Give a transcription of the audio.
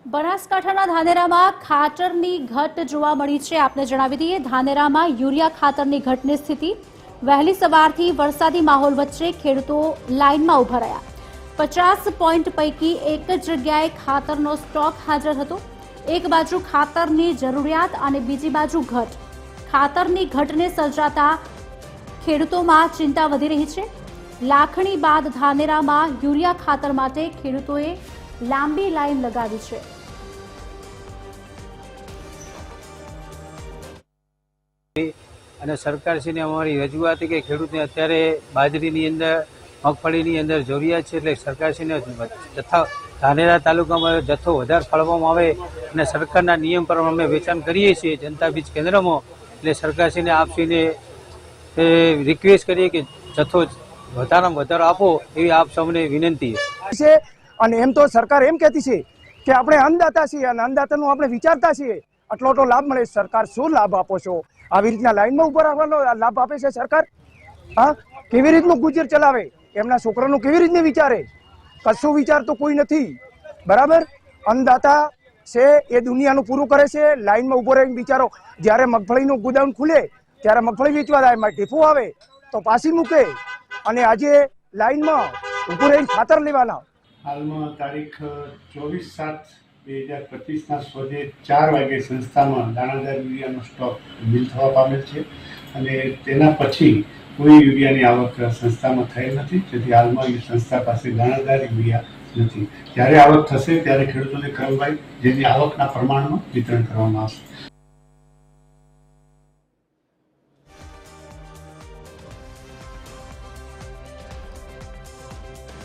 બનાસકાંઠાના ધાનેરામાં ખાતરની ઘટ જોવા મળી છે। આપને જણાવી દઈએ, ધાનેરામાં યુરિયા ખાતરની ઘટની સ્થિતિ। વહેલી સવારથી વરસાદી માહોલ વચ્ચે ખેડૂતો લાઇનમાં ઉભા રહ્યા। 50 પોઈન્ટ પૈકી એક જ જગ્યાએ ખાતરનો સ્ટોક હાજર હતો। એક બાજુ ખાતરની જરૂરિયાત અને બીજી બાજુ ઘટ। ખાતરની ઘટને સર્જાતા ખેડૂતોમાં ચિંતા વધી રહી છે। લાખણી બાદ ધાનેરામાં યુરિયા ખાતર માટે ખેડૂતોએ લાંબી લાઈન લગાવી છે। અને સરકારશ્રીને અમારી રજૂઆત કે ખેડૂતને અત્યારે બાજરીની અંદર મગફળીની અંદર જરૂરિયાત છે, એટલે સરકારશ્રીને ધાનેરા તાલુકામાં જથ્થો વધારે ફાળવવામાં આવે અને સરકારના નિયમ પ્રમાણે અમે વેચાણ કરીએ છીએ જનતા બીજ કેન્દ્રમાં। એટલે સરકારશ્રીને આપશ્રીને રિક્વેસ્ટ કરીએ કે જથ્થો વધારામાં વધારો આપો એવી આપ સૌને વિનંતી છે। અને એમ તો સરકાર એમ કહેતી છે કે આપણે અન્નદાતા છીએ અને અન્નદાતાનું આપણે વિચારતા છીએ, આટલો લાભ મળે। સરકાર શું લાભ આપો છો? આવી રીતના લાઈનમાં ઉભા રાખવાનો લાભ આપે છે સરકાર? હા, કેવી રીતનું ગુજર ચલાવે? એમના છોકરાનું કેવી રીતને વિચારે? કશું વિચાર તો કોઈ નથી, બરાબર? અન્નદાતા છે એ દુનિયાનું પૂરું કરે છે, લાઈનમાં ઉભો રહીને બિચારો જ્યારે મગફળીનું ગોડાઉન ખુલે ત્યારે મગફળી વેચવા જાય, ટીપું આવે તો પાછી મૂકે અને આજે લાઈનમાં ઉભું રહીને ખાતર લેવાના। હાલમાં તારીખ 24/7/2025ના સોજે 4 વાગે સંસ્થામાં દાણાદાર યુરિયાનો સ્ટોક બિલ થવા પામેલ છે અને તેના પછી કોઈ યુરિયાની આવક સંસ્થામાં થયેલ નથી, જેથી હાલમાં સંસ્થા પાસે દાણાદાર યુરિયા નથી। જ્યારે આવક થશે ત્યારે ખેડૂતોને ક્રમવાઇઝ જેની આવકના પ્રમાણમાં વિતરણ કરવામાં આવશે।